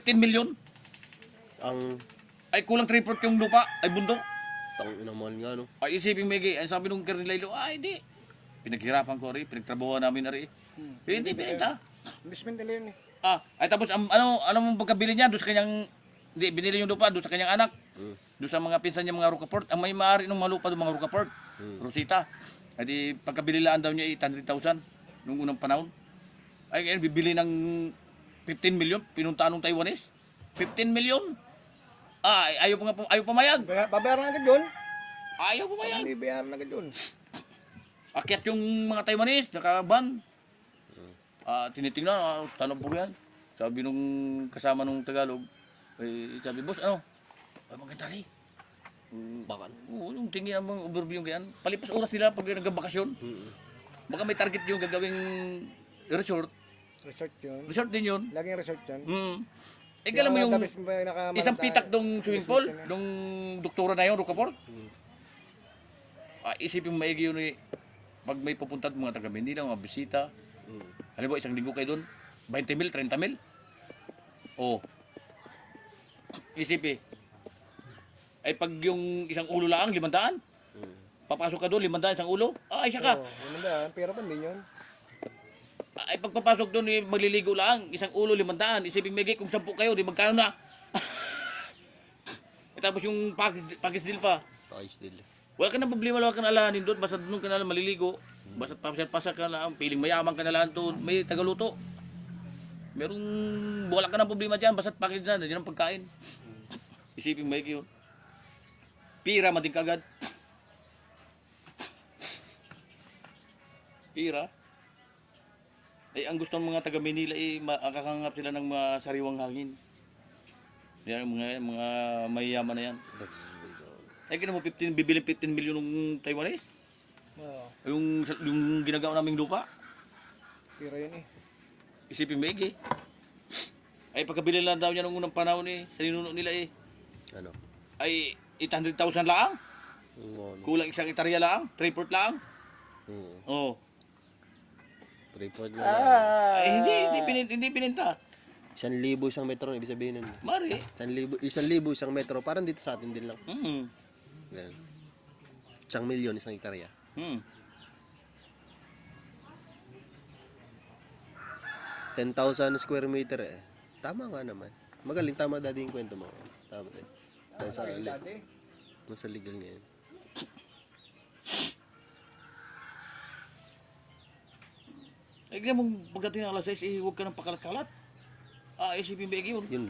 15 million. Ang Ay kulang 3/4 yung lupa, ay bundok. tangina naman nga, no? Ay isipin Megi, ang sabi nung Colonel Lailo, ay hindi. Pinaghirapan ko rin, pinagtrabaho namin rin. Hindi pinita. Investment nila yun eh. Ay tapos ano mong pagkabili niya doon sa kanyang hindi binili yung lupa doon sa kanyang anak. Doon sa mga pinsan niya mga Rocaport, ang may maaari ng mga lupa doon mga Rocaport. Rosita. Ay di pagkabili lang daw niya 800,000 nung unang panahon. Ay ngayon bibili ng 15 million, pinuntaan ng Taiwanese. 15 million. Ayaw pumayag. Babayaran agad yun. Ayaw pumayag. Hindi bayaran agad yun. Akyat yung mga Taiwanese, nakaban. Tinitingnan, tanong po yan. Sabi nung kasama nung Tagalog, sabi, boss, ano? Ay, maganda rin. Bakal. Oo, yung tingin ang mga overview yung ganyan. Palipas oras nila pag nag-bakasyon. Baka may target yung gagawing resort. Resort yun. Resort din yun. Laging resort yun. Alam mo yung Nakamalata- isang pitak dong swimming pool, Resort yun eh. dong doktora na yun, Rocaport. Isipin mo maigi yun eh. Pag may pupunta at mga taga-Manila, mga bisita. Halimbawa, isang linggo kayo doon, 20 mil, 30 mil. Oh. Isipin. Ay pag yung isang ulo lang, 500. Papasok ka doon, 500 isang ulo. Ay, siya ka. Oo, ganda. Pero pa din yun. Ay pagpapasok doon, magliligo lang, isang ulo, 500. Isipin Megi, kung 10 kayo, di magkano na? Tapos yung package deal pa. Package deal. Wala ka na problema, wala ka na alahanin doon. Basta doon ka na lang maliligo. Basta pasal-pasal ka na lang. Piling mayaman ka na lang doon. May tagaluto. Wala ka na problema dyan. Basta package na. Nandiyan ang pagkain. Isipin mo yun. Pira, mading kagad. Pira. Ay, ang gusto ng mga taga Manila makakangap sila ng mga sariwang hangin. Yan, mga mayayaman na yan. Ay, kina mo bibiling 15 million ng Taiwanese? Oo. Yung ginagawa naming lupa? Pero yun eh. Isipin mo eh. Ay, pagkabili lang daw niya nung unang panahon sa ninuno nila Ano? ay 800,000 lang. Kulang isang hektarya lang, 3/4 lang. Oh. 3/4 na. Ay, hindi pininta. 1,000 isang metro, ibig sabihin nun. Mari. 1,000 isang metro, parang dito sa atin din lang. Ganun. 1,000,000 isang hektarya. 10,000 square meter eh. Tama nga naman. Magaling, tama dati yung kwento mo. Tama rin. Nasa legal ngayon. Ay, ganyan mong pagdating ng alas 6, huwag ka ng pakalat-kalat. Isipin ba yun? Yun